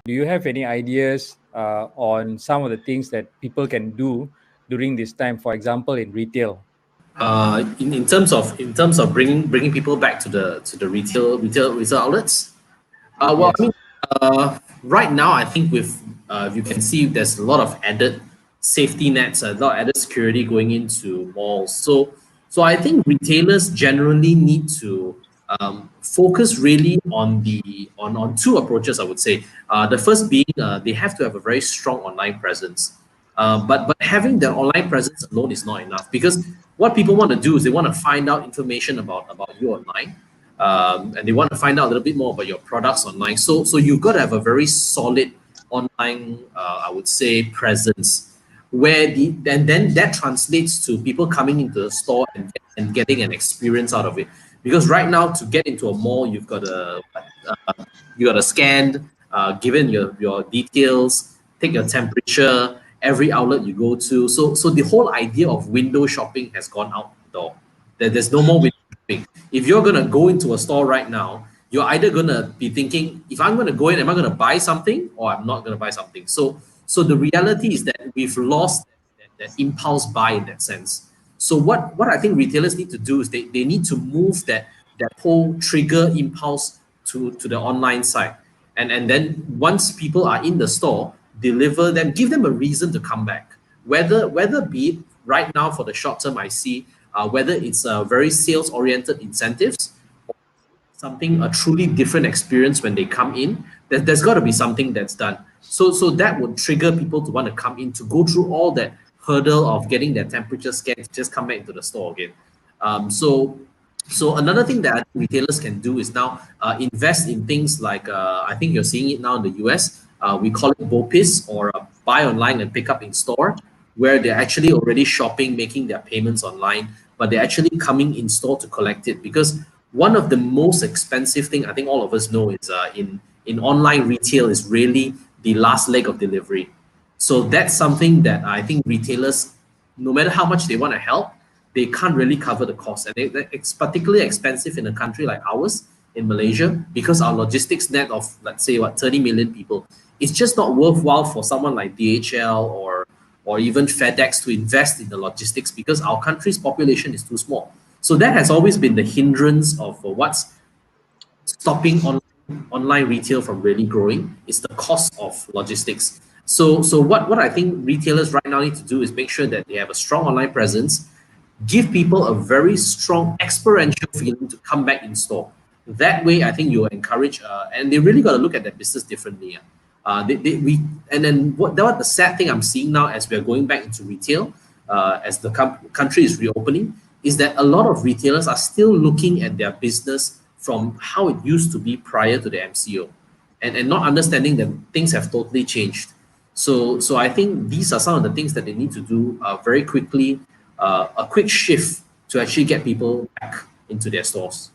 do you have any ideas on some of the things that people can do during this time? For example, in retail. In terms of bringing people back to the retail outlets. Well, Yes. I mean, right now I think with you can see there's a lot of added safety nets, a lot of added security going into malls. So I think retailers generally need to focus really on on two approaches. I would say the first being they have to have a very strong online presence. But having the online presence alone is not enough, because what people want to do is they want to find out information about you online, and they want to find out a little bit more about your products online. So you've got to have a very solid online, I would say, presence, where and then that translates to people coming into the store and getting an experience out of it. Because right now, to get into a mall, you've got to scan, given your details, take your temperature, every outlet you go to. So the whole idea of window shopping has gone out the door. There's no more window shopping. If you're gonna go into a store right now, you're either gonna be thinking, if I'm gonna go in, am I gonna buy something or I'm not gonna buy something? So the reality is that we've lost that impulse buy in that sense. So what I think retailers need to do is they need to move that whole trigger impulse to the online side. And then once people are in the store, deliver them, give them a reason to come back. Whether be it right now for the short term, I see whether it's a very sales oriented incentives, or something a truly different experience when they come in. There's got to be something that's done. So that would trigger people to want to come in, to go through all that hurdle of getting their temperature scan to just come back into the store again. So another thing that I think retailers can do is now invest in things like I think you're seeing it now in the US. We call it BOPIS, or buy online and pick up in store, where they're actually already shopping, making their payments online, but they're actually coming in store to collect it. Because one of the most expensive thing I think all of us know is in online retail is really the last leg of delivery. So that's something that I think retailers, no matter how much they want to help, they can't really cover the cost. And it's particularly expensive in a country like ours, in Malaysia, because our logistics net of, let's say, 30 million people, it's just not worthwhile for someone like DHL or even FedEx to invest in the logistics, because our country's population is too small. So that has always been the hindrance of what's stopping online retail from really growing, is the cost of logistics. So what I think retailers right now need to do is make sure that they have a strong online presence, give people a very strong experiential feeling to come back in store. That way, I think you'll encourage, and they really got to look at their business differently. What the sad thing I'm seeing now as we're going back into retail, as the country is reopening, is that a lot of retailers are still looking at their business from how it used to be prior to the MCO, and not understanding that things have totally changed. So I think these are some of the things that they need to do very quickly, a quick shift to actually get people back into their stores.